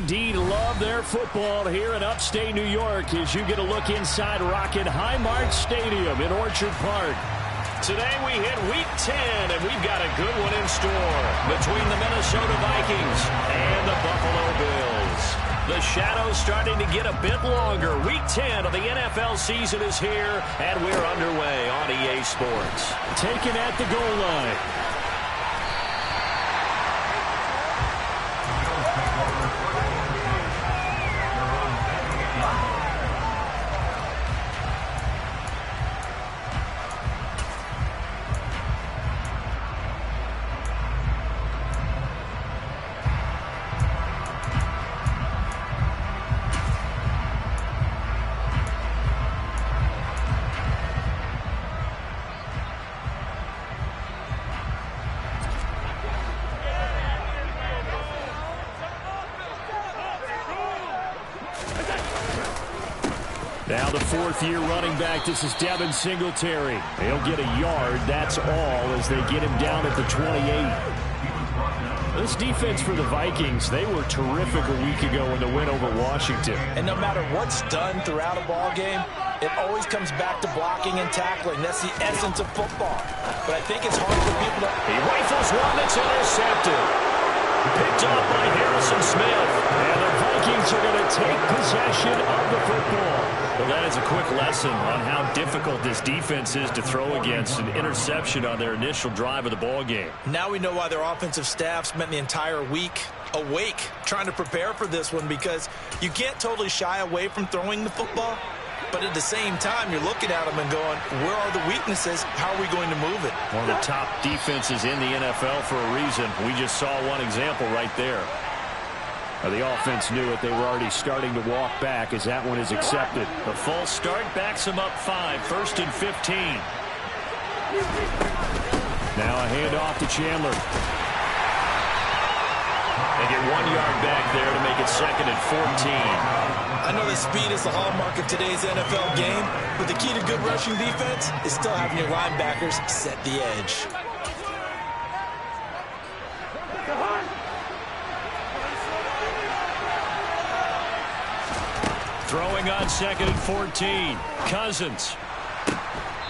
indeed love their football here in upstate New York as you get a look inside Rocket Highmark Stadium in Orchard Park. Today we hit Week 10, and we've got a good one in store between the Minnesota Vikings and the Buffalo Bills. The shadow's starting to get a bit longer. Week 10 of the NFL season is here, and we're underway on EA Sports. Taken at the goal line. Now the fourth-year running back, this is Devin Singletary. He'll get a yard, that's all, as they get him down at the 28. This defense for the Vikings, they were terrific a week ago in the win over Washington. And no matter what's done throughout a ball game, it always comes back to blocking and tackling. That's the essence of football. But I think it's hard for people to... He rifles one that's intercepted. Picked off by Harrison Smith. And the Vikings are going to take possession of the football. Well, that is a quick lesson on how difficult this defense is to throw against. An interception on their initial drive of the ball game. Now we know why their offensive staff spent the entire week awake trying to prepare for this one, because you can't totally shy away from throwing the football. But at the same time, you're looking at them and going, where are the weaknesses? How are we going to move it? One of the top defenses in the NFL for a reason. We just saw one example right there. The offense knew it. They were already starting to walk back as that one is accepted. The false start backs them up 5. 1st and 15. Now a handoff to Chandler. They get 1 yard back there to make it 2nd and 14. I know that speed is the hallmark of today's NFL game, but the key to good rushing defense is still having your linebackers set the edge. Throwing on 2nd and 14. Cousins.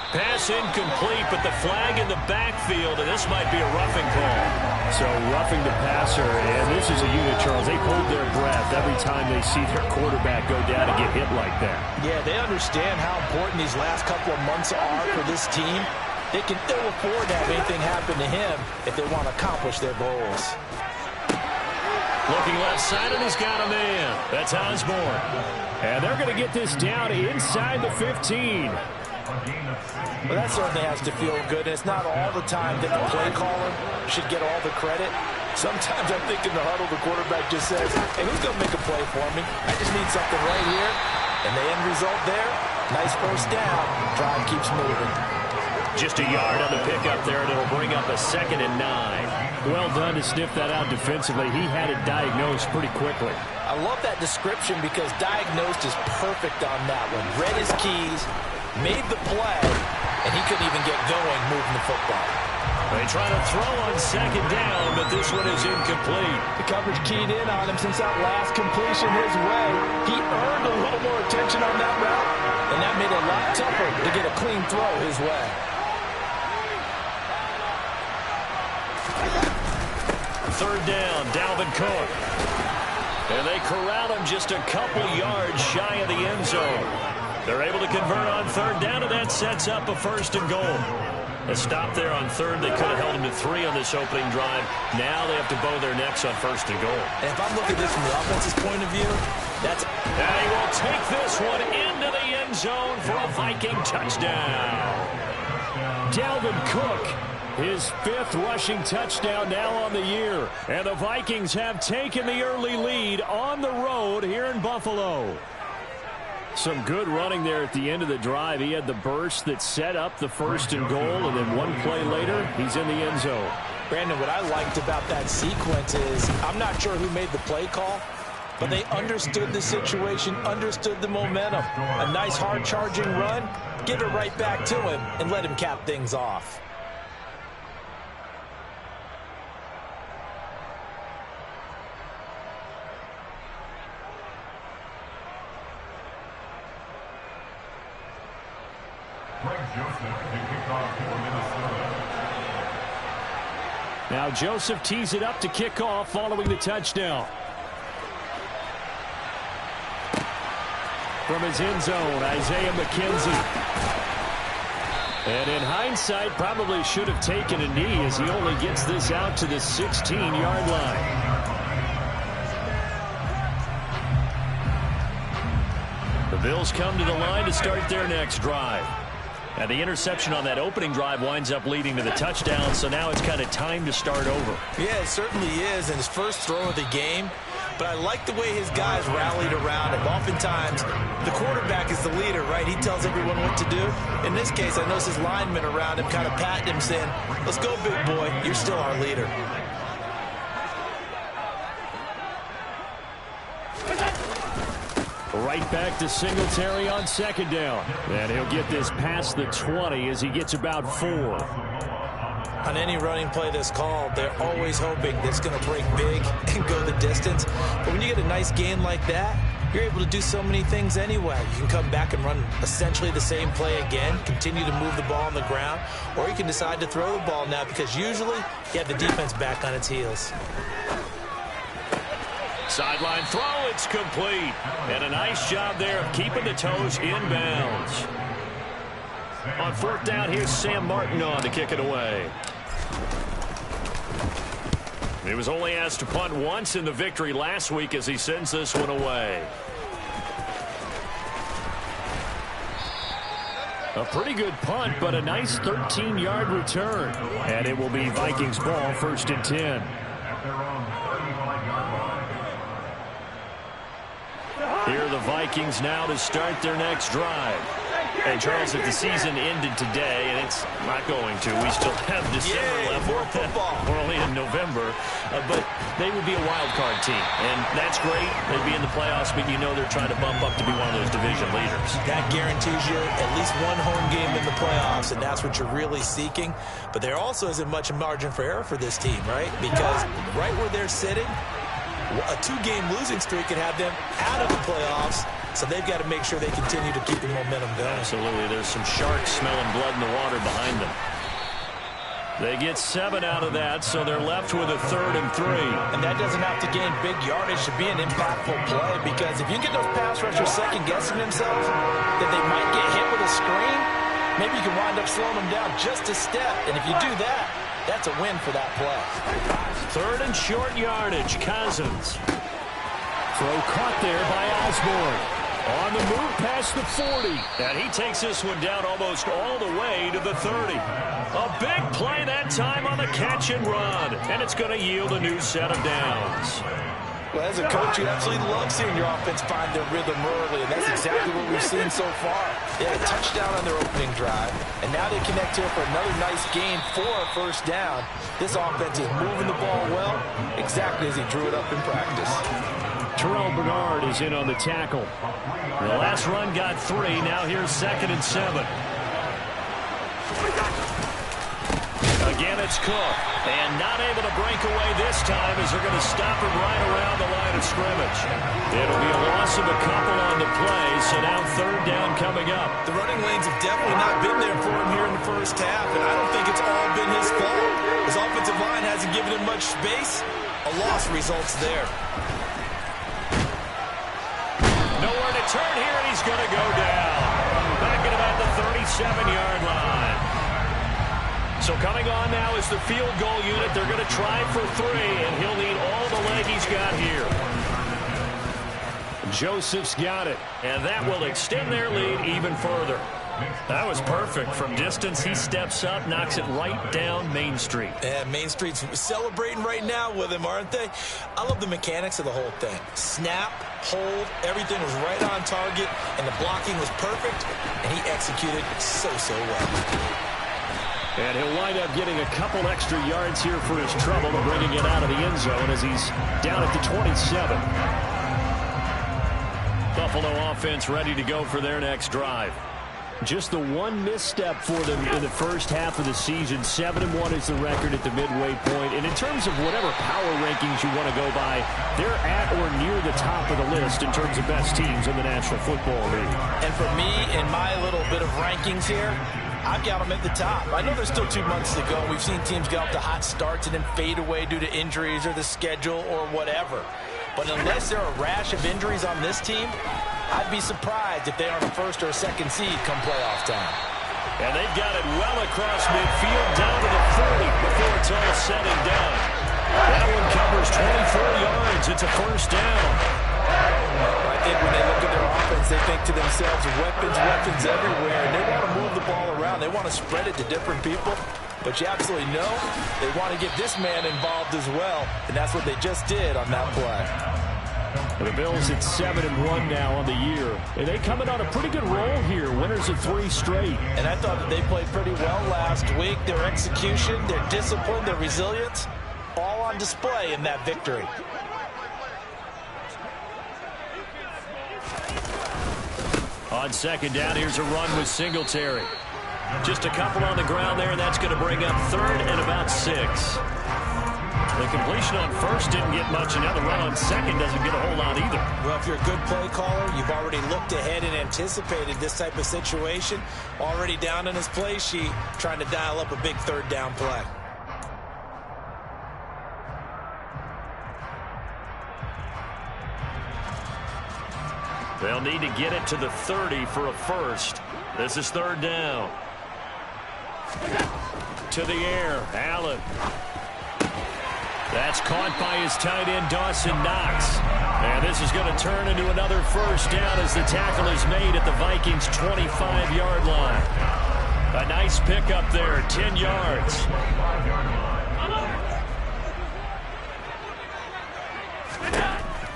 Pass incomplete, but the flag in the backfield, and this might be a roughing call. So roughing the passer, and this is a unit, Charles. They hold their breath every time they see their quarterback go down and get hit like that. Yeah, they understand how important these last couple of months are for this team. They can ill afford to have anything happen to him if they want to accomplish their goals. Looking left side, and he's got a man. That's Osborne. And they're going to get this down inside the 15. Well, that certainly has to feel good. It's not all the time that the play caller should get all the credit. Sometimes I think in the huddle, the quarterback just says, hey, who's going to make a play for me? I just need something right here. And the end result there, nice first down. Drive keeps moving. Just a yard on the pickup there, and it'll bring up a 2nd and 9. Well done to sniff that out defensively. He had it diagnosed pretty quickly. I love that description because diagnosed is perfect on that one. Read his keys, made the play, and he couldn't even get going moving the football. They try to throw on 2nd down, but this one is incomplete. The coverage keyed in on him since that last completion his way. He earned a little more attention on that route, and that made it a lot tougher to get a clean throw his way. Third down, Dalvin Cook. And they corral him just a couple yards shy of the end zone. They're able to convert on 3rd down, and that sets up a 1st and goal. A stop there on 3rd. They could have held him to 3 on this opening drive. Now they have to bow their necks on 1st and goal. And if I'm looking at this from the offense's point of view, that's... And he will take this one into the end zone for a Viking touchdown. Dalvin Cook, his 5th rushing touchdown now on the year. And the Vikings have taken the early lead on the road here in Buffalo. Some good running there at the end of the drive. He had the burst that set up the 1st and goal, and then one play later, he's in the end zone. Brandon, what I liked about that sequence is I'm not sure who made the play call, but they understood the situation, understood the momentum. A nice hard-charging run, give it right back to him, and let him cap things off. Now Joseph tees it up to kick off following the touchdown. From his end zone, Isaiah McKenzie. And in hindsight, probably should have taken a knee as he only gets this out to the 16-yard line. The Bills come to the line to start their next drive. And the interception on that opening drive winds up leading to the touchdown, so now it's kind of time to start over. Yeah, it certainly is, and his first throw of the game. But I like the way his guys rallied around him. Oftentimes, the quarterback is the leader, right? He tells everyone what to do. In this case, I noticed his linemen around him kind of patting him, saying, "Let's go, big boy. You're still our leader." Right back to Singletary on second down. And he'll get this past the 20 as he gets about 4. On any running play that's called, they're always hoping that it's going to break big and go the distance. But when you get a nice gain like that, you're able to do so many things anyway. You can come back and run essentially the same play again, continue to move the ball on the ground, or you can decide to throw the ball now because usually you have the defense back on its heels. Sideline throw, it's complete. And a nice job there of keeping the toes in bounds. On fourth down, here's Sam Martin on to kick it away. He was only asked to punt once in the victory last week as he sends this one away. A pretty good punt, but a nice 13-yard return. And it will be Vikings ball, 1st and 10. Here are the Vikings now to start their next drive. And Charles, if the season ended today, and it's not going to, we still have December left. More football. We're only in November, but they would be a wild card team, and that's great. They'd be in the playoffs, but you know they're trying to bump up to be one of those division leaders. That guarantees you at least one home game in the playoffs, and that's what you're really seeking. But there also isn't much margin for error for this team, right? Because right where they're sitting, a 2-game losing streak could have them out of the playoffs, so they've got to make sure they continue to keep the momentum going. Absolutely. There's some sharks smelling blood in the water behind them. They get 7 out of that, so they're left with a 3rd and 3. And that doesn't have to gain big yardage to be an impactful play, because if you get those pass rushers second-guessing themselves that they might get hit with a screen, maybe you can wind up slowing them down just a step. And if you do that, that's a win for that play. 3rd and short yardage. Cousins. Throw caught there by Osborne. On the move past the 40. And he takes this one down almost all the way to the 30. A big play that time on the catch and run. And it's going to yield a new set of downs. Well, as a coach, you absolutely love seeing your offense find their rhythm early, and that's exactly what we've seen so far. They had a touchdown on their opening drive, and now they connect here for another nice gain for a 1st down. This offense is moving the ball well, exactly as he drew it up in practice. Terrell Bernard is in on the tackle. The last run got 3. Now here's 2nd and 7. Again, it's Cook. And not able to break away this time as they're going to stop him right around the line of scrimmage. It'll be a loss of a couple on the play, so now 3rd down coming up. The running lanes have definitely not been there for him here in the first half, and I don't think it's all been his fault. His offensive line hasn't given him much space. A loss results there. Nowhere to turn here, and he's going to go down. Back at about the 37-yard line. So coming on now is the field goal unit. They're going to try for 3, and he'll need all the leg he's got here. Joseph's got it, and that will extend their lead even further. That was perfect. From distance, he steps up, knocks it right down Main Street. Yeah, Main Street's celebrating right now with him, aren't they? I love the mechanics of the whole thing. Snap, hold, everything was right on target, and the blocking was perfect, and he executed so well. And he'll wind up getting a couple extra yards here for his trouble and bringing it out of the end zone as he's down at the 27. Buffalo offense ready to go for their next drive. Just the one misstep for them in the first half of the season. 7-1 is the record at the midway point. And in terms of whatever power rankings you want to go by, they're at or near the top of the list in terms of best teams in the National Football League. And for me, in my little bit of rankings here, I've got them at the top. I know there's still 2 months to go. We've seen teams get off to hot starts and then fade away due to injuries or the schedule or whatever. But unless there are a rash of injuries on this team, I'd be surprised if they aren't a first or a second seed come playoff time. And they've got it well across midfield down to the 40 before it's all said and done. That one covers 24 yards. It's a first down. I think when they look at their offense, they think to themselves, weapons everywhere. And they want to move the ball around. They want to spread it to different people. But you absolutely know they want to get this man involved as well. And that's what they just did on that play. The Bills at 7-1 now on the year. And they coming on a pretty good roll here. Winners of 3 straight. And I thought that they played pretty well last week. Their execution, their discipline, their resilience, all on display in that victory. On second down, here's a run with Singletary. Just a couple on the ground there, and that's going to bring up 3rd and about 6. The completion on first didn't get much, and now the run on second doesn't get a whole lot either. Well, if you're a good play caller, you've already looked ahead and anticipated this type of situation. Already down in his play sheet, trying to dial up a big 3rd down play. They'll need to get it to the 30 for a first. This is 3rd down. To the air, Allen. That's caught by his tight end, Dawson Knox. And this is going to turn into another first down as the tackle is made at the Vikings' 25-yard line. A nice pickup there, 10 yards.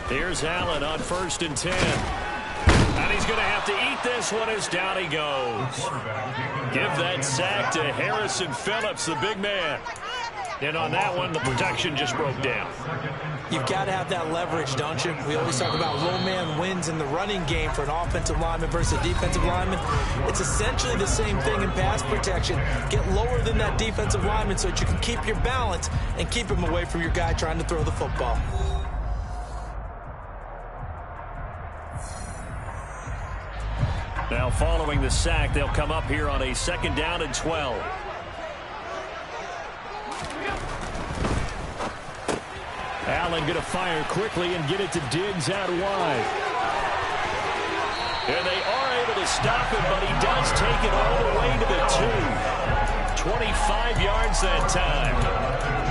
Here's Allen on 1st and 10. And he's going to have to eat this one as down he goes. Give that sack to Harrison Phillips, the big man. And on that one, the protection just broke down. You've got to have that leverage, don't you? We always talk about low man wins in the running game for an offensive lineman versus a defensive lineman. It's essentially the same thing in pass protection. Get lower than that defensive lineman so that you can keep your balance and keep him away from your guy trying to throw the football. Now following the sack, they'll come up here on a 2nd down and 12. Allen going to fire quickly and get it to Diggs out wide. And they are able to stop him, but he does take it all the way to the 2. 25 yards that time.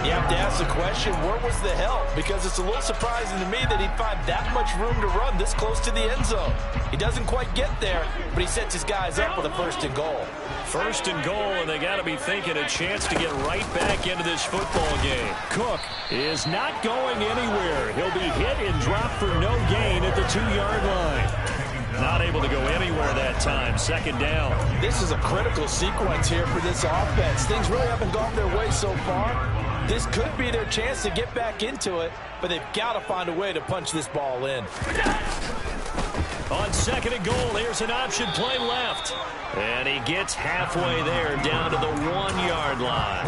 You have to ask the question, where was the help? Because it's a little surprising to me that he'd find that much room to run this close to the end zone. He doesn't quite get there, but he sets his guys up with a 1st and goal. 1st and goal, and they got to be thinking a chance to get right back into this football game. Cook is not going anywhere. He'll be hit and dropped for no gain at the 2-yard line. Not able to go anywhere that time. 2nd down. This is a critical sequence here for this offense. Things really haven't gone their way so far. This could be their chance to get back into it, but they've got to find a way to punch this ball in. On 2nd and goal, here's an option play left. And he gets halfway there down to the 1-yard line.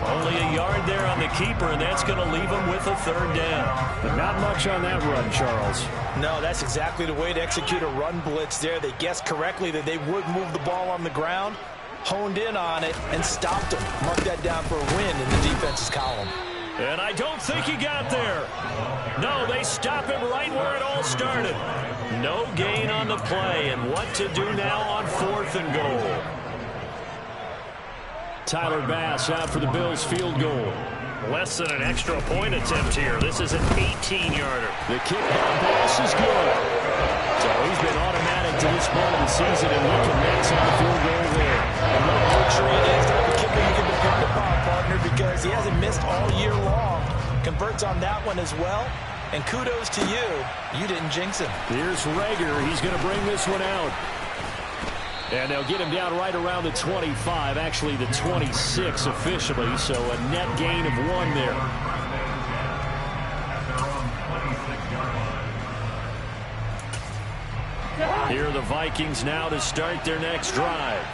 Only a yard there on the keeper, and that's going to leave him with a 3rd down. But not much on that run, Charles. No, that's exactly the way to execute a run blitz there. They guessed correctly that they would move the ball on the ground, honed in on it, and stopped him. Mark that down for a win in the defense's column. And I don't think he got there. No, they stop him right where it all started. No gain on the play, and what to do now on 4th and goal. Tyler Bass out for the Bills field goal. Less than an extra point attempt here. This is an 18-yarder. The kick by Bass is good. So he's been automatic to this point of the season, and look at Max on the field goal there. And what a luxury it is to have a kicker you can depend upon, partner, because he hasn't missed all year long. Converts on that one as well. And kudos to you. You didn't jinx him. Here's Rager. He's going to bring this one out. And they'll get him down right around the 25, actually the 26 officially, so a net gain of 1 there. Here are the Vikings now to start their next drive.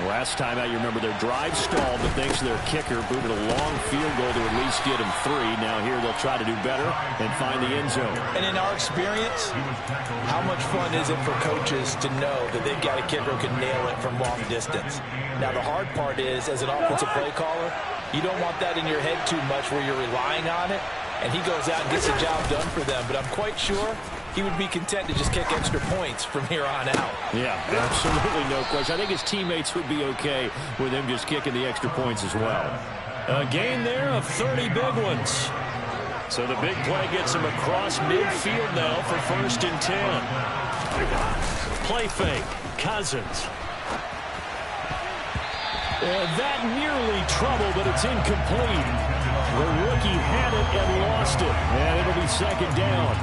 Last time out, you remember their drive stalled, but thanks to their kicker, booted a long field goal to at least get them 3. Now here they'll try to do better and find the end zone. And in our experience, how much fun is it for coaches to know that they've got a kicker who can nail it from long distance? Now the hard part is, as an offensive play caller, you don't want that in your head too much where you're relying on it, and he goes out and gets the job done for them. But I'm quite sure he would be content to just kick extra points from here on out. Yeah, absolutely no question. I think his teammates would be okay with him just kicking the extra points as well. A gain there of 30 big ones. So the big play gets him across midfield now for 1st and 10. Play fake. Cousins. And that nearly trouble, but it's incomplete. The rookie had it and lost it. And it'll be 2nd down.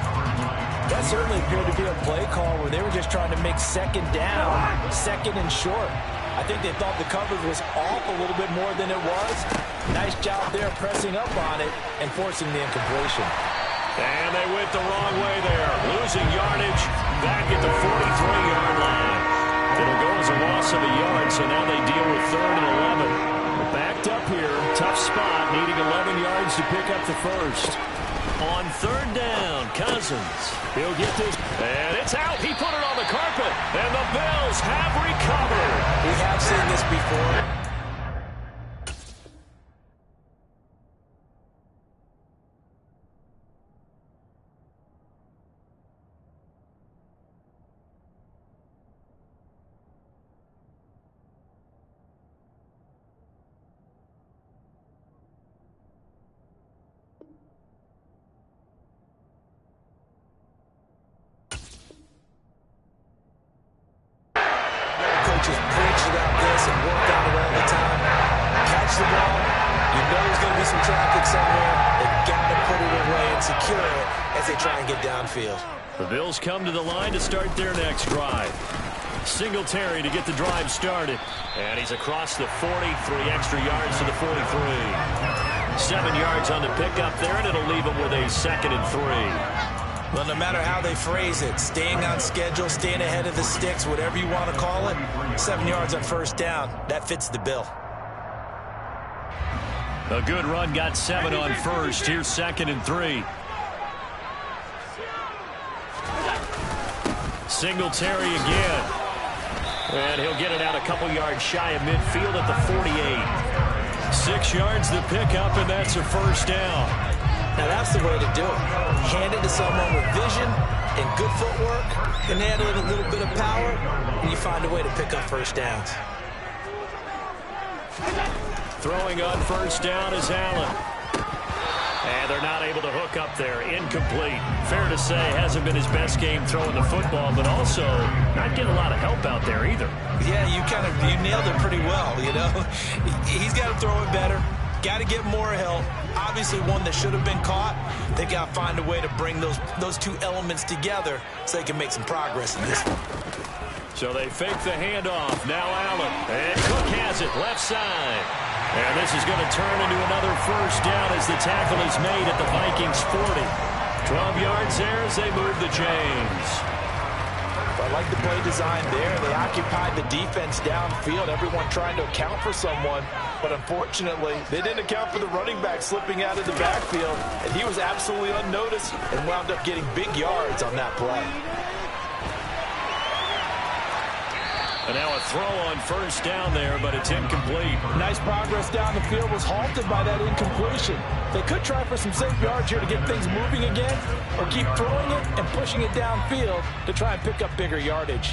That certainly appeared to be a play call where they were just trying to make 2nd down, 2nd and short. I think they thought the coverage was off a little bit more than it was. Nice job there pressing up on it and forcing the incompletion. And they went the wrong way there. Losing yardage back at the 43-yard line. It'll go as a loss of a yard, so now they deal with 3rd and 11. Backed up here, tough spot, needing 11 yards to pick up the first. On 3rd down, Cousins. He'll get this, and it's out. He put it on the carpet, and the Bills have recovered. We have seen this before. The Bills come to the line to start their next drive. Singletary to get the drive started. And he's across the 40, 3 extra yards to the 43. 7 yards on the pickup there, and it'll leave him with a 2nd and 3. Well, no matter how they phrase it, staying on schedule, staying ahead of the sticks, whatever you want to call it, 7 yards on 1st down, that fits the bill. A good run got 7 on 1st. Here's 2nd and 3. Singletary again. And he'll get it out a couple yards shy of midfield at the 48. 6 yards the pickup, and that's a 1st down. Now that's the way to do it. Hand it to someone with vision and good footwork, and add a little bit of power, and you find a way to pick up 1st downs. Throwing on 1st down is Allen. And they're not able to hook up there. Incomplete. Fair to say, hasn't been his best game throwing the football, but also not getting a lot of help out there either. Yeah, you nailed it pretty well, you know. He's got to throw it better. Got to get more help. Obviously one that should have been caught. They got to find a way to bring those 2 elements together so they can make some progress in this one. So they fake the handoff. Now Allen. And Cook has it left side. And this is going to turn into another 1st down as the tackle is made at the Vikings 40. 12 yards there as they move the chains. I like the play design there. They occupied the defense downfield, everyone trying to account for someone. But unfortunately, they didn't account for the running back slipping out of the backfield. And he was absolutely unnoticed and wound up getting big yards on that play. And now a throw on 1st down there, but it's incomplete. Nice progress down the field was halted by that incompletion. They could try for some safe yards here to get things moving again, or keep throwing it and pushing it downfield to try and pick up bigger yardage.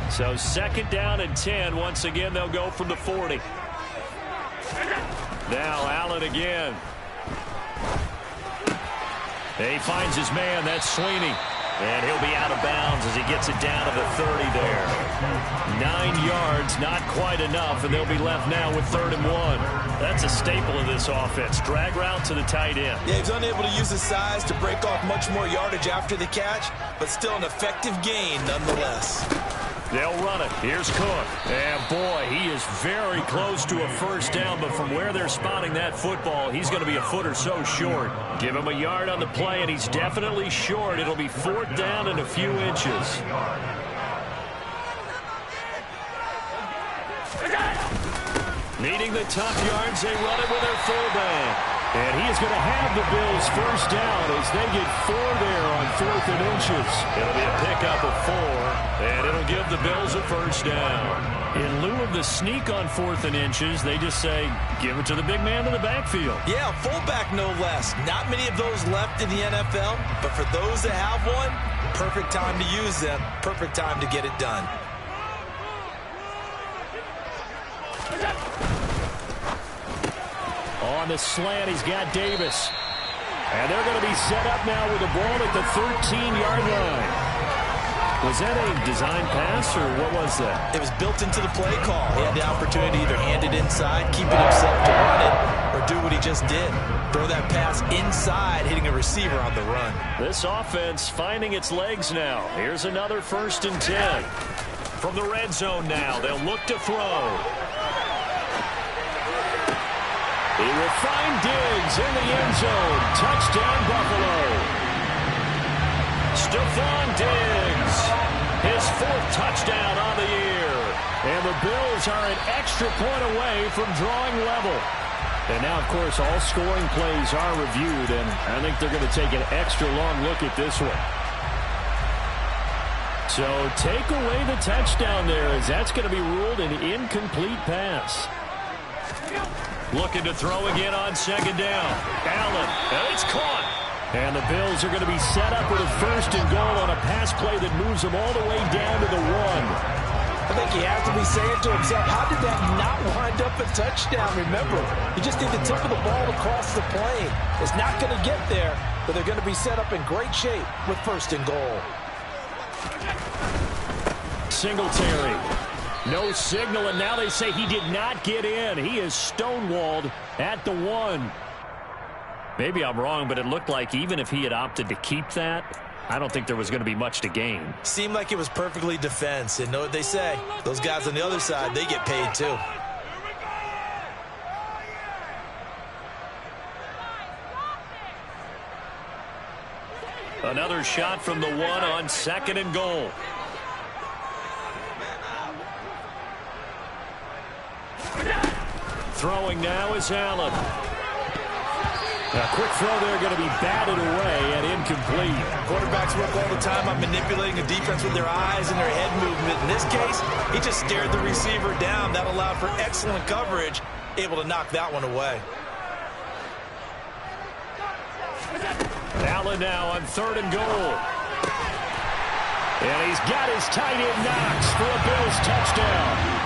So 2nd down and 10. Once again, they'll go from the 40. Now Allen again. He finds his man. That's Sweeney. And he'll be out of bounds as he gets it down to the 30 there. 9 yards, not quite enough, and they'll be left now with 3rd and 1. That's a staple of this offense. Drag route to the tight end. Yeah, he's unable to use his size to break off much more yardage after the catch, but still an effective gain nonetheless. They'll run it. Here's Cook. And, boy, he is very close to a first down, but from where they're spotting that football, he's going to be a foot or so short. Give him a yard on the play, and he's definitely short. It'll be 4th down and a few inches. Needing the top yards, they run it with their fullback. And he is going to have the Bills first down as they get 4 there on 4th and inches. It'll be a pickup of 4, and it'll give the Bills a first down. In lieu of the sneak on 4th and inches, they just say, give it to the big man in the backfield. Yeah, fullback no less. Not many of those left in the NFL, but for those that have one, perfect time to use them, perfect time to get it done. On the slant, he's got Davis. And they're going to be set up now with the ball at the 13-yard line. Was that a design pass, or what was that? It was built into the play call. He had the opportunity to either hand it inside, keep it himself to run it, or do what he just did. Throw that pass inside, hitting a receiver on the run. This offense finding its legs now. Here's another 1st and 10. From the red zone now, they'll look to throw. He will find Diggs in the end zone. Touchdown, Buffalo. Stephon Diggs, his 4th touchdown on the year. And the Bills are an extra point away from drawing level. And now, of course, all scoring plays are reviewed, and I think they're going to take an extra long look at this one. So take away the touchdown there, as that's going to be ruled an incomplete pass. Looking to throw again on 2nd down. Allen, and it's caught. And the Bills are going to be set up with a 1st and goal on a pass play that moves them all the way down to the 1. I think he has to be saying to himself, how did that not wind up a touchdown? Remember, he just did the tip of the ball across the plane. It's not going to get there, but they're going to be set up in great shape with 1st and goal. Singletary. No signal, and now they say he did not get in. He is stonewalled at the 1. Maybe I'm wrong, but it looked like even if he had opted to keep that, I don't think there was going to be much to gain. Seemed like it was perfectly defense, and know what they say. Those guys on the other side, they get paid too. Another shot from the 1 on 2nd and goal. Throwing now is Allen. A quick throw there, going to be batted away and incomplete. Quarterbacks work all the time on manipulating a defense with their eyes and their head movement. In this case, he just stared the receiver down. That allowed for excellent coverage, able to knock that one away. Allen now on 3rd and goal. And he's got his tight end Knox for a Bills touchdown.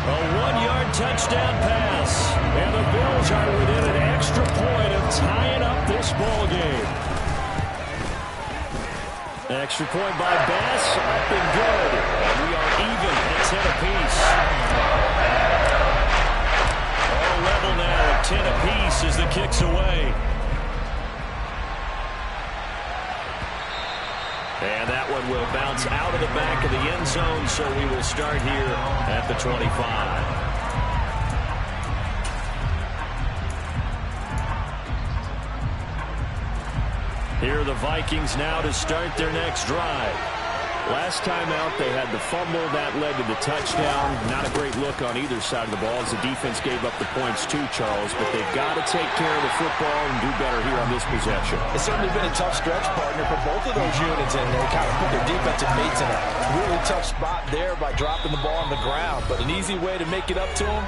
A 1-yard touchdown pass, and the Bills are within an extra point of tying up this ball game. Extra point by Bass, up and good, and we are even at 10 apiece. All level now at 10 apiece as the kick's away. And that one will bounce out of the back of the end zone, so we will start here at the 25. Here are the Vikings now to start their next drive. Last time out, they had the fumble. That led to the touchdown. Not a great look on either side of the ball as the defense gave up the points too, Charles. But they've got to take care of the football and do better here on this possession. It's certainly been a tough stretch, partner, for both of those units. And they kind of put their defensive mates in a really tough spot there by dropping the ball on the ground. But an easy way to make it up to them,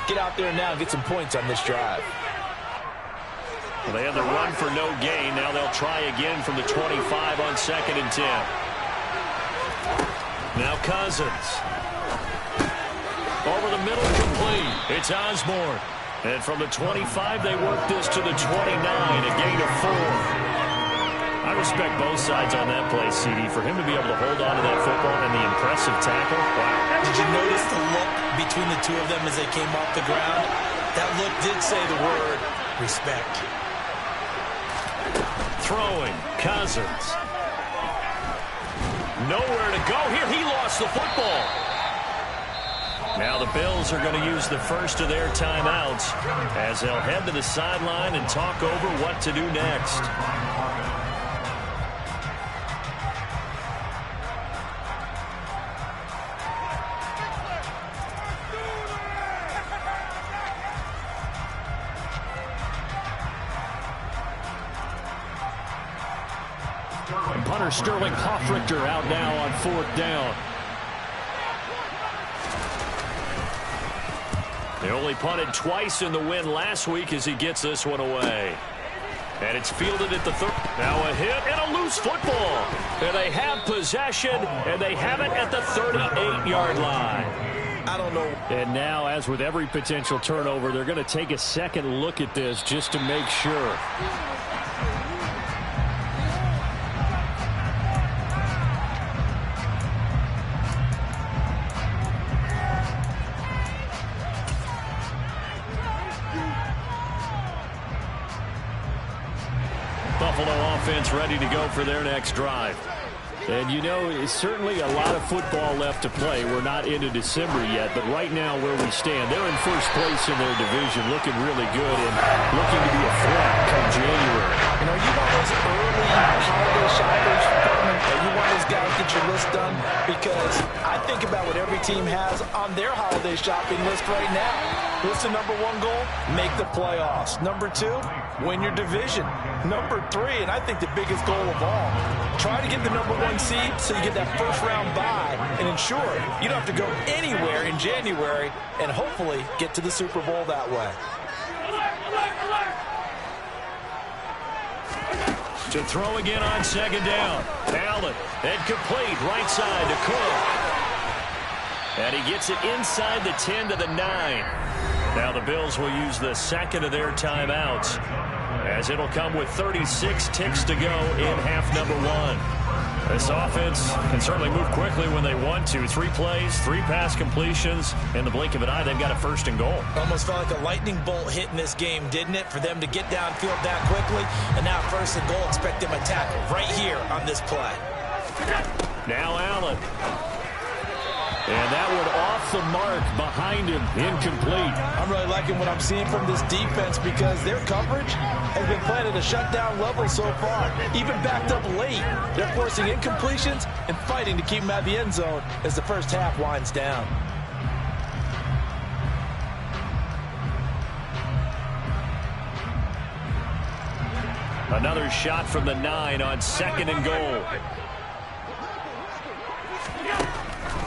get out there now and get some points on this drive. Well, they had the run for no gain. Now they'll try again from the 25 on 2nd and 10. Now Cousins. Over the middle, complete. It's Osborne. And from the 25, they work this to the 29, a gain of 4. I respect both sides on that play, CD. For him to be able to hold on to that football and the impressive tackle, wow. Did you notice the look between the two of them as they came off the ground? That look did say the word respect. Throwing, Cousins. nowhere to go here. He lost the football. Now the Bills are going to use the first of their timeouts as they'll head to the sideline and talk over what to do next. And punter Sterling Hoffrichter out now on 4th down. They only punted twice in the win last week as he gets this one away. And it's fielded at the 30. Now a hit and a loose football. And they have possession, and they have it at the 38-yard line. I don't know. And now, as with every potential turnover, they're going to take a second look at this just to make sure. Buffalo offense ready to go for their next drive. And, you know, it's certainly a lot of football left to play. We're not into December yet, but right now where we stand, they're in first place in their division, looking really good and looking to be a threat come January. You know, you want those early holiday shoppers, you want those guys to get your list done, because I think about what every team has on their holiday shopping list right now. What's the number one goal? Make the playoffs. Number 2, win your division. Number 3, and I think the biggest goal of all, try to get the number 1 seed so you get that first round bye and ensure you don't have to go anywhere in January and hopefully get to the Super Bowl that way. To throw again on 2nd down. Allen, and complete, right side to Cook. And he gets it inside the 10 to the 9. Now the Bills will use the second of their timeouts, as it'll come with 36 ticks to go in half number 1. This offense can certainly move quickly when they want to. 3 plays, 3 pass completions. In the blink of an eye, they've got a 1st and goal. Almost felt like a lightning bolt hit in this game, didn't it? For them to get downfield that quickly. And now 1st and goal, expect them to tackle right here on this play. Now Allen. And that one off the mark behind him, incomplete. I'm really liking what I'm seeing from this defense because their coverage has been playing at a shutdown level so far. Even backed up late, they're forcing incompletions and fighting to keep them out of the end zone as the first half winds down. Another shot from the 9 on 2nd and goal.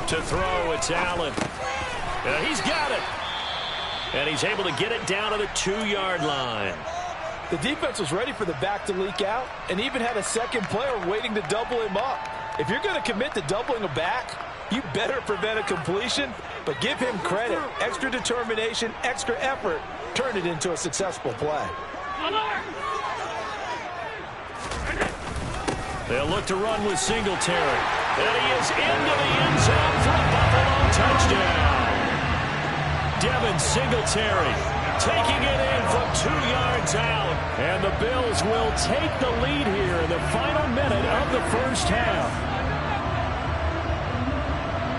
To throw, it's Allen. And he's got it. And he's able to get it down to the 2-yard line. The defense was ready for the back to leak out and even had a second player waiting to double him up. If you're going to commit to doubling a back, you better prevent a completion, but give him credit. Extra determination, extra effort, turn it into a successful play. They'll look to run with Singletary. And he is into the end zone for a Buffalo touchdown. Devin Singletary taking it in from 2 yards out. And the Bills will take the lead here in the final minute of the first half.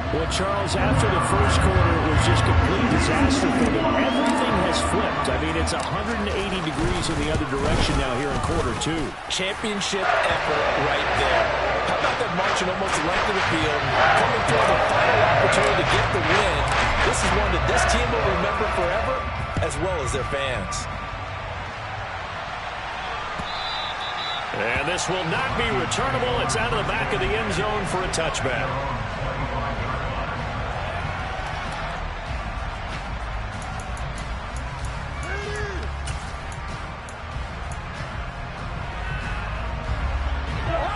Well, Charles, after the first quarter, it was just complete disaster for them. Everything has flipped. I mean, it's 180 degrees in the other direction now here in quarter 2. Championship effort right there. How about that marching almost the length of the field, coming through the final opportunity to get the win. This is one that this team will remember forever, as well as their fans. And this will not be returnable. It's out of the back of the end zone for a touchback.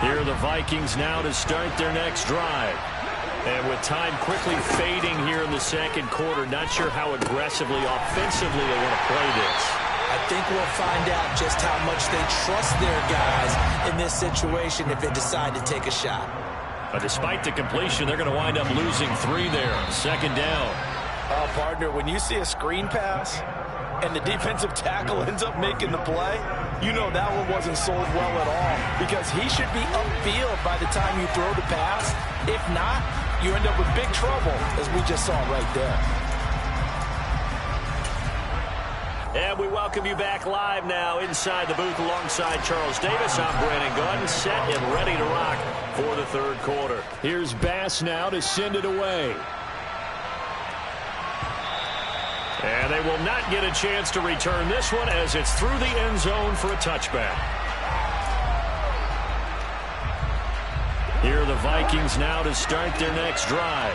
Here are the Vikings now to start their next drive. And with time quickly fading here in the second quarter, not sure how aggressively, offensively they want to play this. I think we'll find out just how much they trust their guys in this situation if they decide to take a shot. But despite the completion, they're going to wind up losing 3 there. 2nd down. Partner, when you see a screen pass and the defensive tackle ends up making the play, you know that one wasn't sold well at all, because he should be upfield by the time you throw the pass. If not, you end up with big trouble, as we just saw right there. And we welcome you back live now inside the booth alongside Charles Davis. I'm Brandon Gunn, set and ready to rock for the third quarter. Here's Bass now to send it away. And they will not get a chance to return this one as it's through the end zone for a touchback. Here are the Vikings now to start their next drive.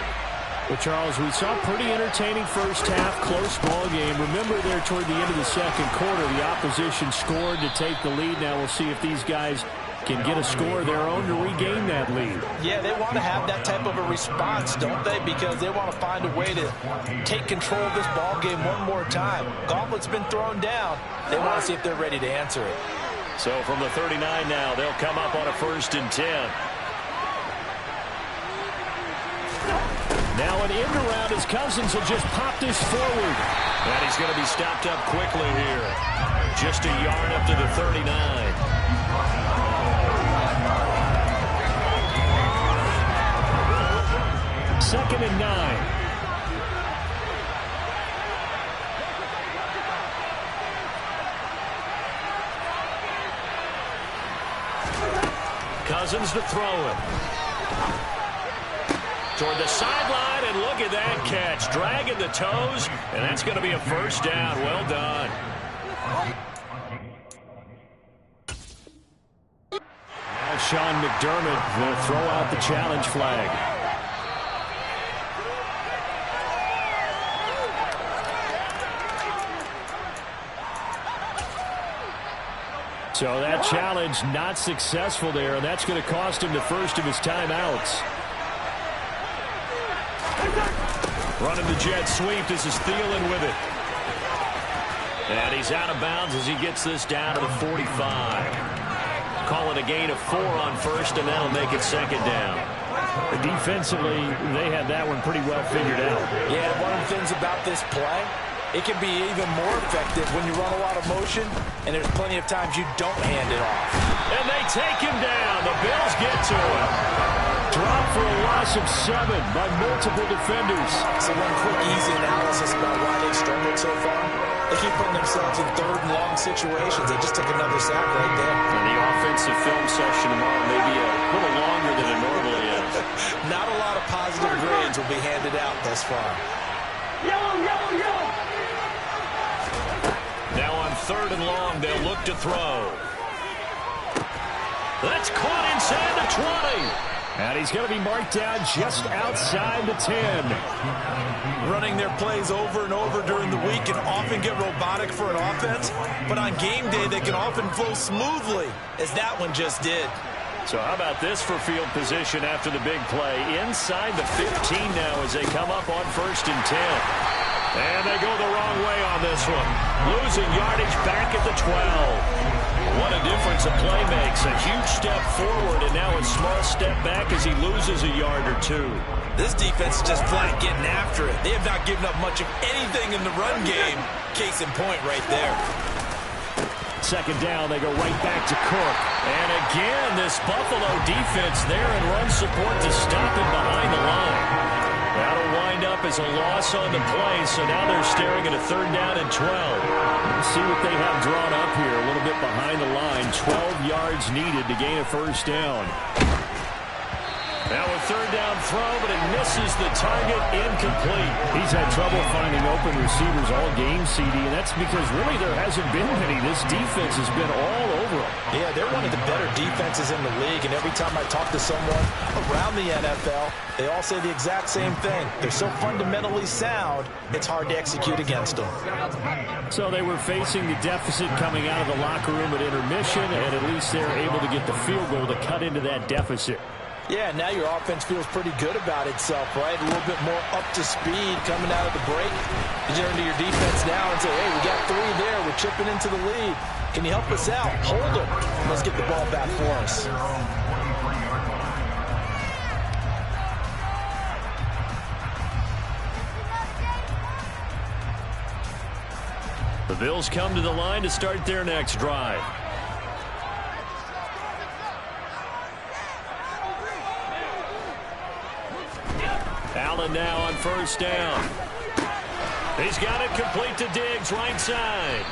Well, Charles, we saw a pretty entertaining first half, close ball game. Remember there toward the end of the second quarter, the opposition scored to take the lead. Now we'll see if these guys can get a score of their own to regain that lead. Yeah, they want to have that type of a response, don't they? Because they want to find a way to take control of this ball game one more time. Gauntlet's been thrown down. They want to see if they're ready to answer it. So from the 39 now, they'll come up on a 1st and 10. Now an end around as Cousins will just pop this forward. And he's going to be stopped up quickly here. Just a yard up to the 39. 2nd and 9. Cousins to throw it. Toward the sideline, and look at that catch. Dragging the toes, and that's going to be a 1st down. Well done. Now Sean McDermott will throw out the challenge flag. So that challenge not successful there, and that's going to cost him the first of his timeouts. Running the jet sweep. This is Thielen with it. And he's out of bounds as he gets this down to the 45. Call it a gain of 4 on 1st, and that'll make it 2nd down. Defensively, they had that one pretty well figured out. Yeah, one of the things about this play, it can be even more effective when you run a lot of motion, and there's plenty of times you don't hand it off. And they take him down. The Bills get to him. Drop for a loss of 7 by multiple defenders. So one quick, easy analysis about why they struggled so far. They keep putting themselves in 3rd and long situations. They just took another sack right there. And the offensive film session tomorrow may be a little longer than it normally is. Not a lot of positive grades will be handed out thus far. Yellow, yellow, yellow. Now on 3rd and long, they'll look to throw. That's caught inside the 20. And he's going to be marked down just outside the 10. Running their plays over and over during the week can often get robotic for an offense, but on game day they can often flow smoothly, as that one just did. So how about this for field position after the big play? Inside the 15 now as they come up on 1st and 10. And they go the wrong way on this one. Losing yardage back at the 12. What a difference a play makes. A huge step forward and now a small step back as he loses a yard or 2. This defense is just flat getting after it. They have not given up much of anything in the run game. Case in point right there. 2nd down, they go right back to Cook. And again, this Buffalo defense there in run support to stop him behind the line. That'll wind up as a loss on the play, so now they're staring at a 3rd down and 12. Let's see what they have drawn up here. A little bit behind the line. 12 yards needed to gain a 1st down. Now a 3rd down throw, but it misses the target. Incomplete. He's had trouble finding open receivers all game, CD, and that's because really there hasn't been many. This defense has been all over them. Yeah, they're one of the better defenses in the league, and every time I talk to someone around the NFL, they all say the exact same thing. They're so fundamentally sound, it's hard to execute against them. So they were facing the deficit coming out of the locker room at intermission, and at least they're able to get the field goal to cut into that deficit. Yeah, now your offense feels pretty good about itself, right? A little bit more up to speed coming out of the break. You turn to your defense now and say, hey, we got 3 there. We're chipping into the lead. Can you help us out? Hold them. Let's get the ball back for us. The Bills come to the line to start their next drive. Allen now on first down. He's got it complete to Diggs, right side.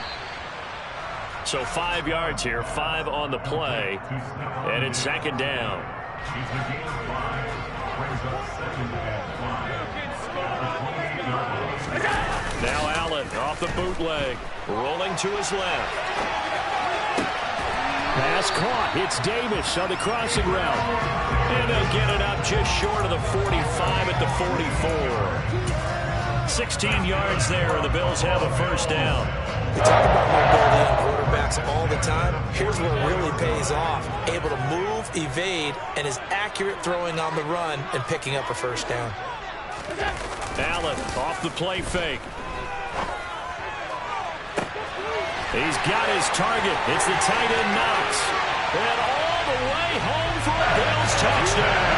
So 5 yards here, 5 on the play, and it's second down. Now Allen off the bootleg, rolling to his left. Pass caught. It's Davis on the crossing route. And they'll get it up just short of the 45 at the 44. 16 yards there, and the Bills have a first down. We talk about mobility in quarterbacks all the time. Here's what really pays off. Able to move, evade, and is accurate throwing on the run and picking up a first down. Allen off the play fake. He's got his target. It's the tight end Knox. And all the way home for a Bills touchdown.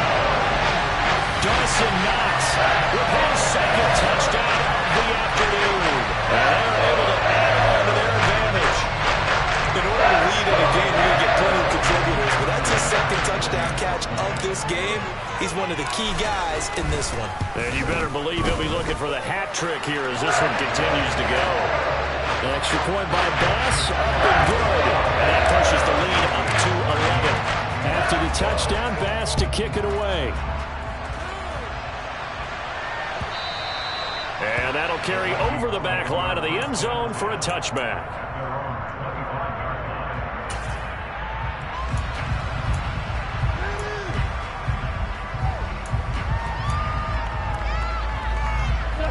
Dawson Knox with his second touchdown of the afternoon. And they're able to add on to their advantage. In order to lead in a game, you're going to get plenty of contributors, but that's his second touchdown catch of this game. He's one of the key guys in this one. And you better believe he'll be looking for the hat trick here as this one continues to go. An extra point by Bass, up and good. And that pushes the lead up to 11. After the touchdown, Bass to kick it away. And that'll carry over the back line of the end zone for a touchback.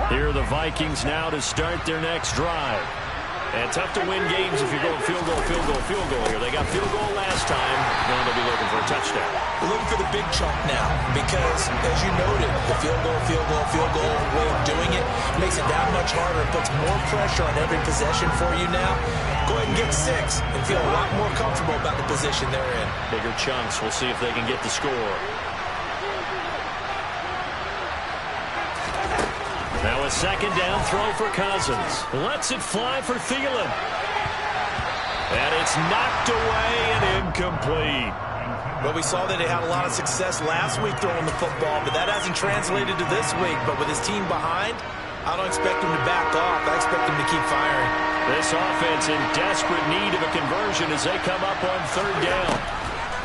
Here are the Vikings now to start their next drive. And tough to win games if you're going field goal, field goal, field goal here. They got field goal last time. Now they'll be looking for a touchdown. We're looking for the big chunk now because, as you noted, the field goal way of doing it makes it that much harder. It puts more pressure on every possession for you now. Go ahead and get 6 and feel a lot more comfortable about the position they're in. Bigger chunks. We'll see if they can get the score. Now a second down throw for Cousins. Lets it fly for Thielen. And it's knocked away and incomplete. Well, we saw that he had a lot of success last week throwing the football, but that hasn't translated to this week. But with his team behind, I don't expect him to back off. I expect him to keep firing. This offense in desperate need of a conversion as they come up on third down.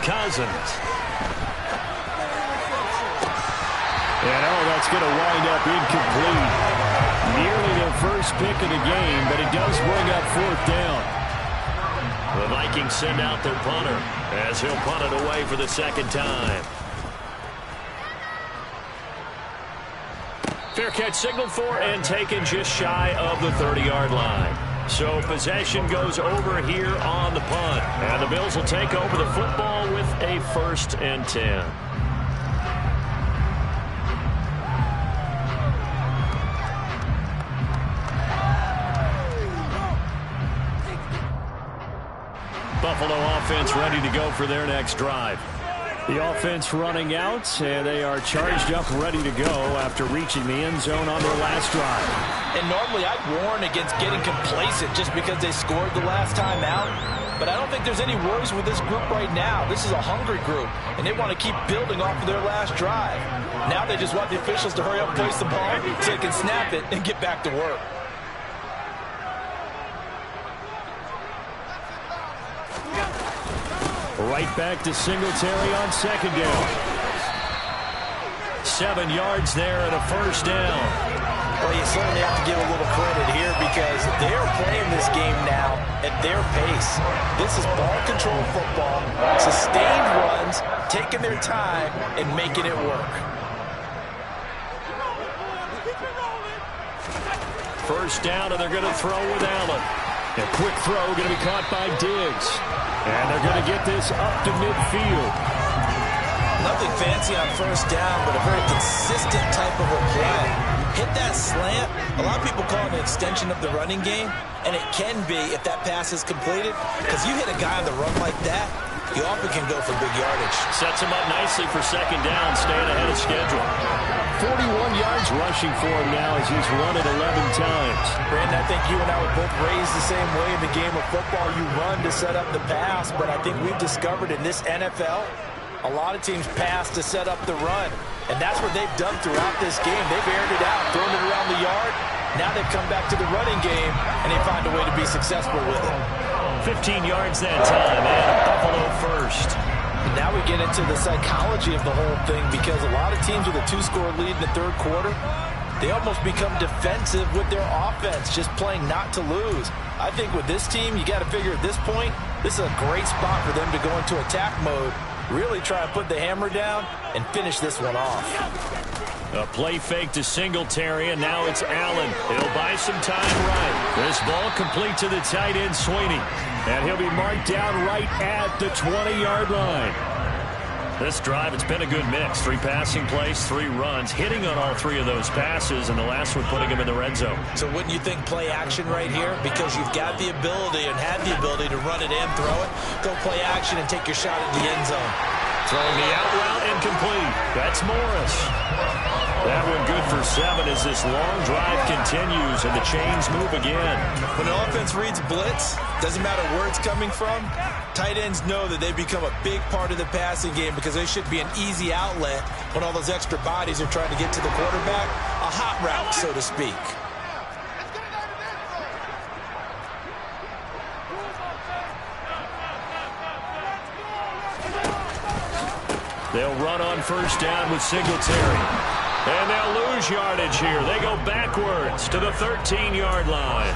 Cousins. And that's going to wind up incomplete. Nearly their first pick of the game, but it does bring up fourth down. The Vikings send out their punter as he'll punt it away for the second time. Fair catch signaled for and taken just shy of the 30-yard line. So possession goes over here on the punt. And the Bills will take over the football with a 1st and 10. Buffalo offense ready to go for their next drive. The offense running out, and they are charged up, ready to go after reaching the end zone on their last drive. And normally I'd warn against getting complacent just because they scored the last time out. But I don't think there's any worries with this group right now. This is a hungry group, and they want to keep building off of their last drive. Now they just want the officials to hurry up and place the ball so they can snap it and get back to work. Right back to Singletary on second down. 7 yards there and a first down. Well, you certainly have to give a little credit here because they're playing this game now at their pace. This is ball control football, sustained runs, taking their time, and making it work. First down, and they're going to throw with Allen. A quick throw going to be caught by Diggs. And they're going to get this up to midfield. Nothing fancy on first down, but a very consistent type of a play. Hit that slant. A lot of people call it an extension of the running game, and it can be if that pass is completed, because you hit a guy on the run like that, you often can go for big yardage. Sets him up nicely for second down, staying ahead of schedule. 41 yards rushing for him now as he's run it 11 times. Brandon, I think you and I were both raised the same way in the game of football. You run to set up the pass, but I think we've discovered in this NFL, A lot of teams pass to set up the run, and that's what they've done throughout this game. They've aired it out, thrown it around the yard. Now they've come back to the running game, and they find a way to be successful with it. 15 yards that time, and Buffalo first. And now we get into the psychology of the whole thing, because a lot of teams with a 2-score lead in the third quarter, they almost become defensive with their offense, just playing not to lose. I think with this team, you got to figure at this point, this is a great spot for them to go into attack mode, really try to put the hammer down and finish this one off. A play fake to Singletary, and now it's Allen. He'll buy some time right. This ball complete to the tight end, Sweeney. And he'll be marked down right at the 20-yard line. This drive, it's been a good mix. 3 passing plays, 3 runs, hitting on all 3 of those passes, and the last one putting him in the red zone. So wouldn't you think play action right here? Because you've got the ability and have the ability to run it and throw it. Go play action and take your shot at the end zone. Throwing the out route incomplete. That's Morris. That one good for 7 as this long drive continues and the chains move again. When an offense reads blitz, doesn't matter where it's coming from, tight ends know that they become a big part of the passing game because they should be an easy outlet when all those extra bodies are trying to get to the quarterback. A hot route, so to speak. They'll run on first down with Singletary. And they'll lose yardage here. They go backwards to the 13-yard line.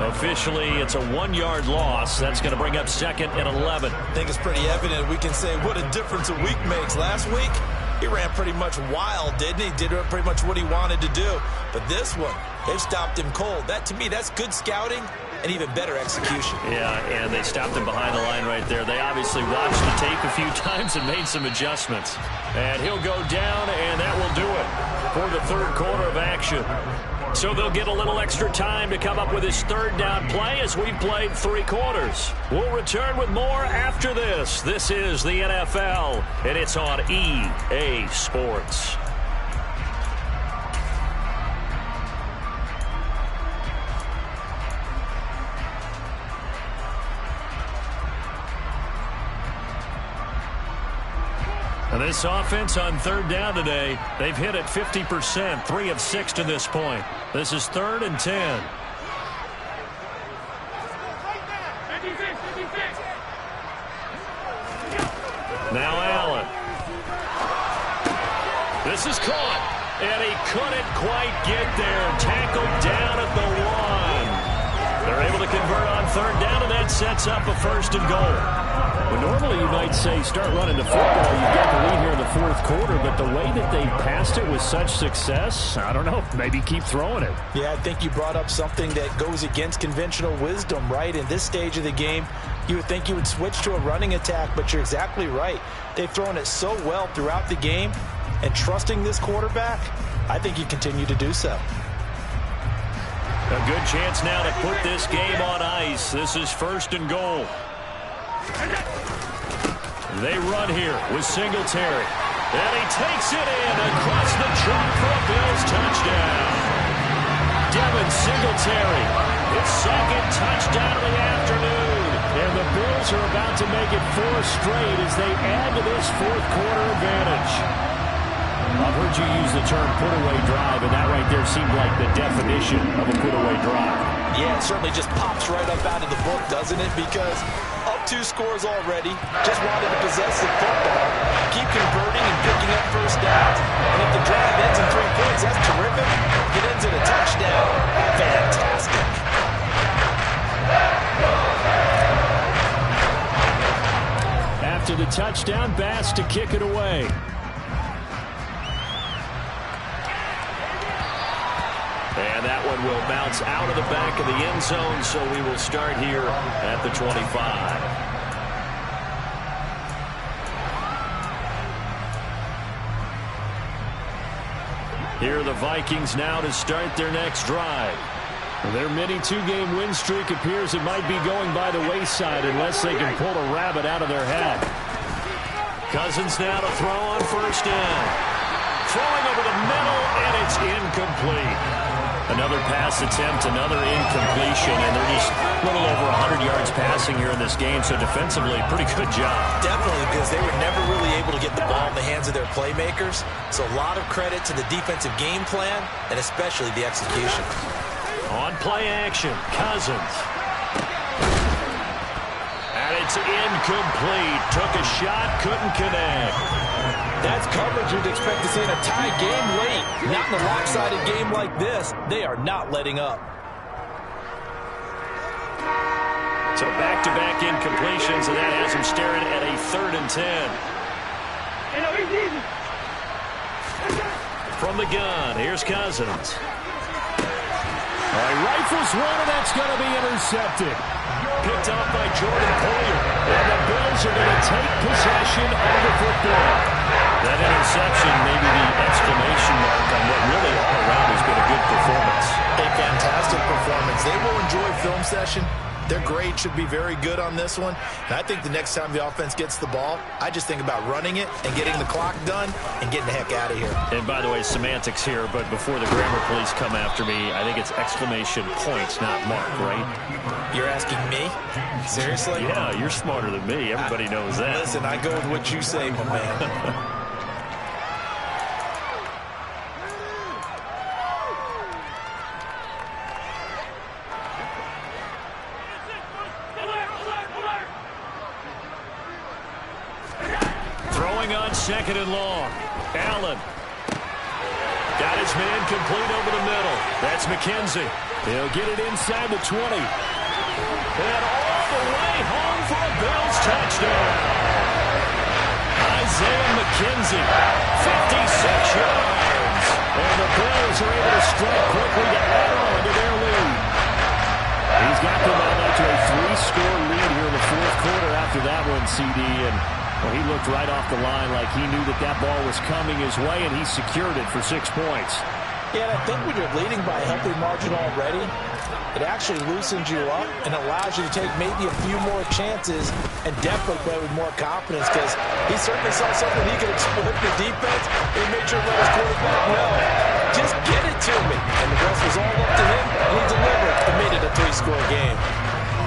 Officially, it's a 1-yard loss. That's going to bring up 2nd and 11. I think it's pretty evident. We can say what a difference a week makes. Last week, he ran pretty much wild, didn't he? Did pretty much what he wanted to do. But this one, they've stopped him cold. That, to me, that's good scouting and even better execution. Yeah, and they stopped him behind the line right there. They obviously watched the tape a few times and made some adjustments. And he'll go down, and that will do it for the third quarter of action. So they'll get a little extra time to come up with his third down play as we've played 3 quarters. We'll return with more after this. This is the NFL, and it's on EA Sports. And this offense on third down today, they've hit it 50%, 3 of 6 to this point. This is 3rd and 10. Now Allen. This is caught, and he couldn't quite get there. Tackled down at the 1. They're able to convert on third down, and that sets up a 1st and goal. Well, normally you might say start running the football. You've got the lead here in the 4th quarter, but the way that they passed it with such success, I don't know, maybe keep throwing it. Yeah, I think you brought up something that goes against conventional wisdom, right? In this stage of the game, you would think you would switch to a running attack, but you're exactly right. They've thrown it so well throughout the game, and trusting this quarterback, I think you continue to do so. A good chance now to put this game on ice. This is 1st and goal. They run here with Singletary. And he takes it in across the chalk for a Bills touchdown. Devin Singletary, his 2nd touchdown of the afternoon. And the Bills are about to make it 4 straight as they add to this 4th quarter advantage. I've heard you use the term put-away drive, and that right there seemed like the definition of a put-away drive. Yeah, it certainly just pops right up out of the book, doesn't it? Because up 2 scores already, just wanted to possess the football, keep converting and picking up first downs. And if the drive ends in 3 points, that's terrific. If it ends in a touchdown, fantastic. After the touchdown, Bass to kick it away. And that one will bounce out of the back of the end zone, so we will start here at the 25. Here are the Vikings now to start their next drive. Their mini 2-game win streak appears it might be going by the wayside unless they can pull a rabbit out of their hat. Cousins now to throw on first down. Throwing over the middle, and it's incomplete. Another pass attempt, another incompletion, and they're just a little over 100 yards passing here in this game, so defensively, pretty good job. Definitely, because they were never really able to get the ball in the hands of their playmakers, so a lot of credit to the defensive game plan, and especially the execution. On play action, Cousins. And it's incomplete. Took a shot, couldn't connect. That's coverage you'd expect to see in a tie game late. Not in a lopsided game like this. They are not letting up. So back-to-back incompletions, and that has him staring at a 3rd and 10. From the gun, here's Cousins. He rifles one, and that's going to be intercepted. Picked off by Jordan Poyer. And the Bills are going to take possession of the football. That interception may be the exclamation mark on what really all around has been a good performance. A fantastic performance. They will enjoy film session. Their grade should be very good on this one. And I think the next time the offense gets the ball, I just think about running it and getting the clock done and getting the heck out of here. And by the way, semantics here, but before the grammar police come after me, I think it's exclamation points, not mark, right? You're asking me? Seriously? Yeah, you're smarter than me. Everybody knows that. Listen, I go with what you say, my man. On 2nd and long. Allen. Got his man complete over the middle. That's McKenzie. He'll get it inside the 20. And all the way home for a Bills touchdown. Isaiah McKenzie, 56 yards. And the Bills are able to strike quickly to add on to their lead. He's got them out to a 3-score lead here in the 4th quarter after that one, CD. And well, he looked right off the line like he knew that that ball was coming his way, and he secured it for 6 points. Yeah, and I think when you're leading by a healthy margin already, it actually loosens you up and allows you to take maybe a few more chances and definitely play with more confidence, because he certainly saw something he could exploit the defense. He made sure to let his quarterback know, just get it to me. And the rest was all up to him, and he delivered and made it a 3-score game.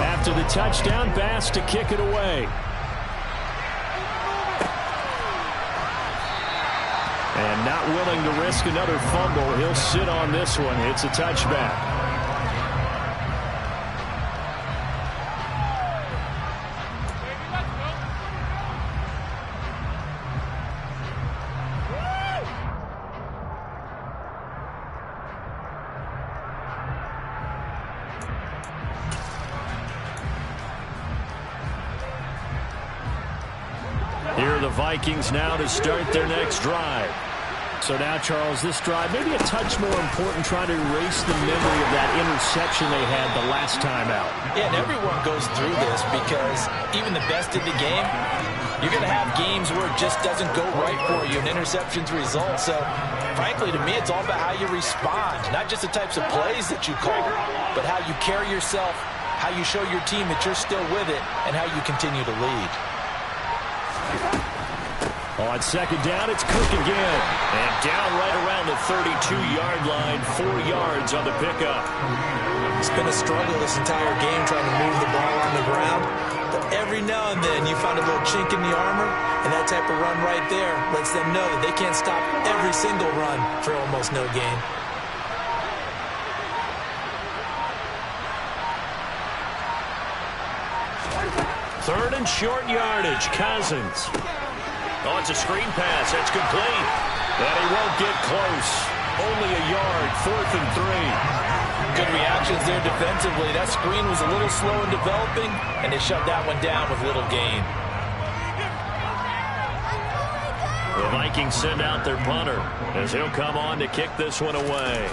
After the touchdown, Bass to kick it away. And not willing to risk another fumble, he'll sit on this one. It's a touchback. Here are the Vikings now to start their next drive. So now, Charles, this drive maybe a touch more important, trying to erase the memory of that interception they had the last time out. Yeah, and everyone goes through this, because even the best in the game, you're going to have games where it just doesn't go right for you, and interceptions result. So, frankly, to me, it's all about how you respond, not just the types of plays that you call, but how you carry yourself, how you show your team that you're still with it, and how you continue to lead. On 2nd down, it's Cook again. And down right around the 32-yard line, 4 yards on the pickup. It's been a struggle this entire game trying to move the ball on the ground. But every now and then you find a little chink in the armor, and that type of run right there lets them know that they can't stop every single run for almost no gain. Third and short yardage, Cousins. Oh, it's a screen pass. That's complete. And he won't get close. Only a yard, 4th and 3. Good reactions there defensively. That screen was a little slow in developing, and they shut that one down with little gain. The Vikings send out their punter as he'll come on to kick this one away.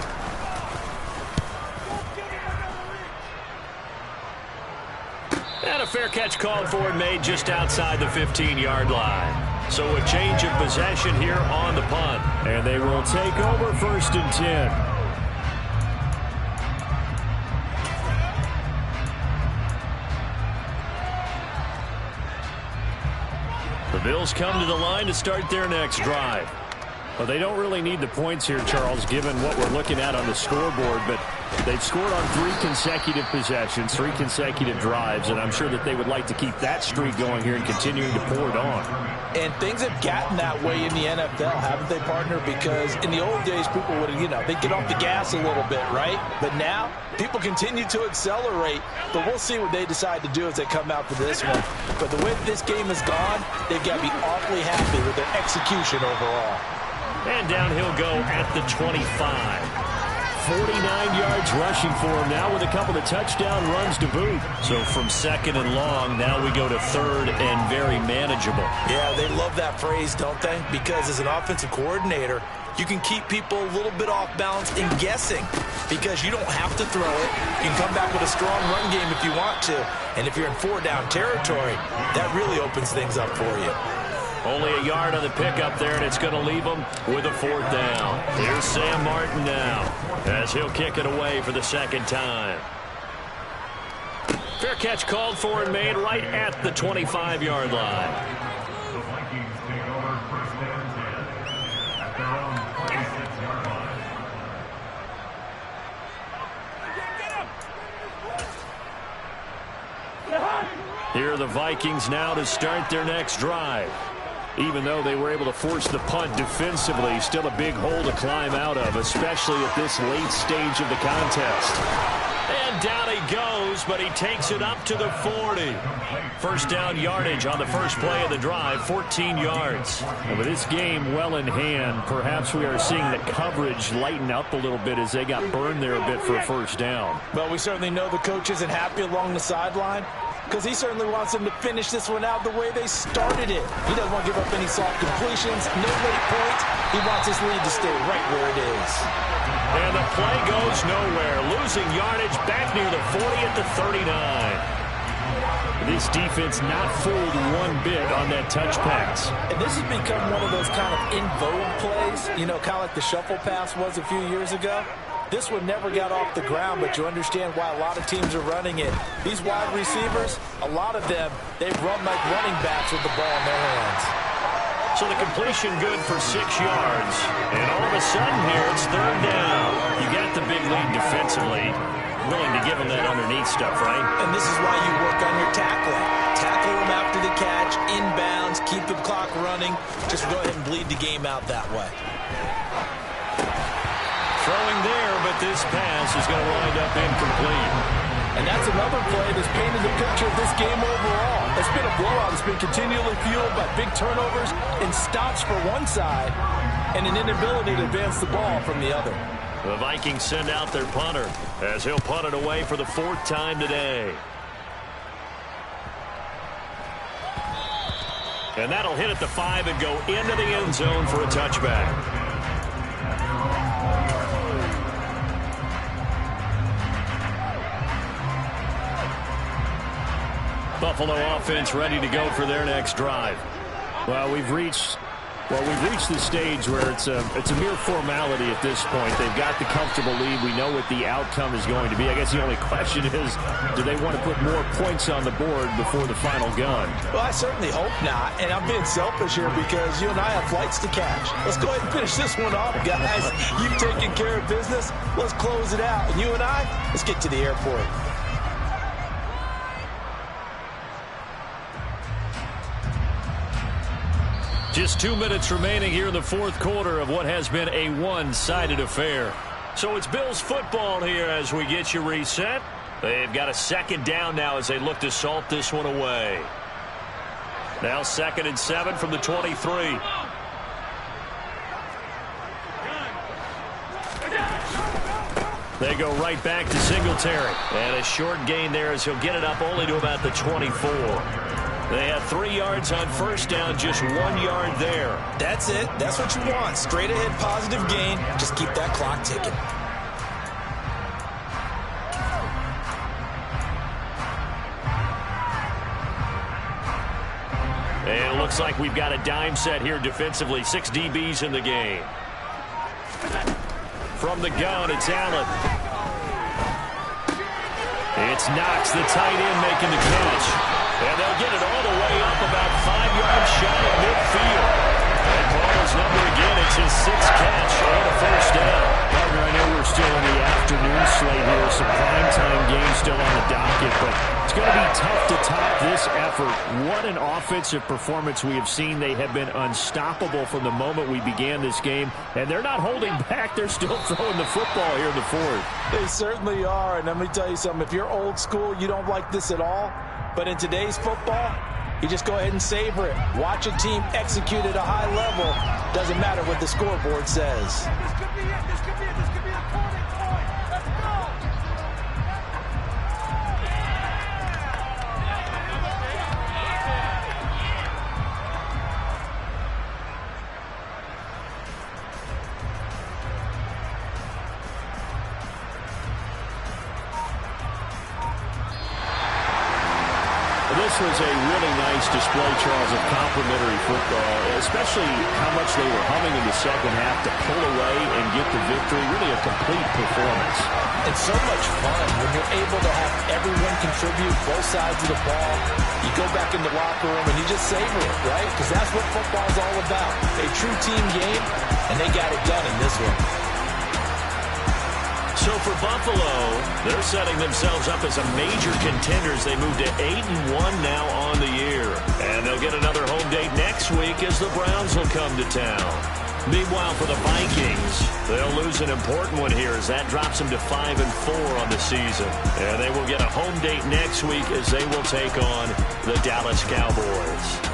And a fair catch called for and made just outside the 15-yard line. So a change of possession here on the punt. And they will take over 1st and 10. The Bills come to the line to start their next drive. Well, they don't really need the points here, Charles, given what we're looking at on the scoreboard, but they've scored on 3 consecutive possessions, 3 consecutive drives, and I'm sure that they would like to keep that streak going here and continuing to pour it on. And things have gotten that way in the NFL, haven't they, partner? Because in the old days, people would, they'd get off the gas a little bit, right? But now, people continue to accelerate, but we'll see what they decide to do as they come out for this one. But the way this game has gone, they've got to be awfully happy with their execution overall. And down he'll go at the 25. 49 yards rushing for him now with a couple of touchdown runs to boot. So from 2nd and long, now we go to 3rd and very manageable. Yeah, they love that phrase, don't they? Because as an offensive coordinator, you can keep people a little bit off balance and guessing because you don't have to throw it. You can come back with a strong run game if you want to. And if you're in 4-down territory, that really opens things up for you. Only a yard on the pickup there, and it's going to leave them with a 4th down. Here's Sam Martin now as he'll kick it away for the 2nd time. Fair catch called for and made right at the 25-yard line. The Vikings take over 1st and 10 at their own 26-yard line. Here are the Vikings now to start their next drive. Even though they were able to force the punt defensively, still a big hole to climb out of, especially at this late stage of the contest. And down he goes, but he takes it up to the 40. 1st down yardage on the first play of the drive, 14 yards. And with this game well in hand, perhaps we are seeing the coverage lighten up a little bit as they got burned there a bit for a 1st down. Well, we certainly know the coach isn't happy along the sideline, because he certainly wants them to finish this one out the way they started it. He doesn't want to give up any soft completions, no late points. He wants his lead to stay right where it is. And the play goes nowhere. Losing yardage back near the 40 at the 39. This defense not fooled one bit on that touch pass. And this has become one of those kind of in vogue plays, kind of like the shuffle pass was a few years ago. This one never got off the ground, but you understand why a lot of teams are running it. These wide receivers, a lot of them, they run like running backs with the ball in their hands. So the completion good for 6 yards. And all of a sudden here, it's 3rd down. You got the big lead defensively. Willing to give them that underneath stuff, right? And this is why you work on your tackling. Tackle them after the catch, inbounds, keep the clock running. Just go ahead and bleed the game out that way. Throwing there, but this pass is going to wind up incomplete. And that's another play that's painted the picture of this game overall. It's been a blowout. It's been continually fueled by big turnovers and stops for one side and an inability to advance the ball from the other. The Vikings send out their punter as he'll punt it away for the 4th time today. And that'll hit at the 5 and go into the end zone for a touchback. Buffalo offense ready to go for their next drive. Well, we've reached the stage where it's a mere formality at this point. They've got the comfortable lead. We know what the outcome is going to be. I guess the only question is, do they want to put more points on the board before the final gun? Well, I certainly hope not. And I'm being selfish here because you and I have flights to catch. Let's go ahead and finish this one off, guys. You've taken care of business. Let's close it out. And you and I, let's get to the airport. Just 2 minutes remaining here in the 4th quarter of what has been a one-sided affair. So it's Bills football here as we get you reset. They've got a 2nd down now as they look to salt this one away. Now 2nd and 7 from the 23. They go right back to Singletary. And a short gain there as he'll get it up only to about the 24. They had 3 yards on 1st down, just 1 yard there. That's it. That's what you want. Straight ahead, positive gain. Just keep that clock ticking. And it looks like we've got a dime set here defensively. 6 DBs in the game. From the gun, it's Allen. It's Knox, the tight end, making the catch. And they'll get it all the way up about 5 yards shy of midfield. And Paul's number again, it's his this effort. What an offensive performance we have seen. They have been unstoppable from the moment we began this game, and they're not holding back. They're still throwing the football here in the fourth. They certainly are, and let me tell you something. If you're old school, you don't like this at all, but in today's football, you just go ahead and savor it. Watch a team execute at a high level. Doesn't matter what the scoreboard says. This could be it. This could be it. This could be a turning point. Let's go. This was a really nice display, Charles, of complimentary football, especially how much they were humming in the second half to pull away and get the victory. Really a complete performance. It's so much fun when you're able to have everyone contribute both sides of the ball. You go back in the locker room and you just savor it, right? Because that's what football is all about. A true team game, and they got it done in this one. So for Buffalo, they're setting themselves up as a major contenders. They move to 8-1 now on the year. And they'll get another home date next week as the Browns will come to town. Meanwhile, for the Vikings, they'll lose an important one here as that drops them to 5-4 on the season. And they will get a home date next week as they will take on the Dallas Cowboys.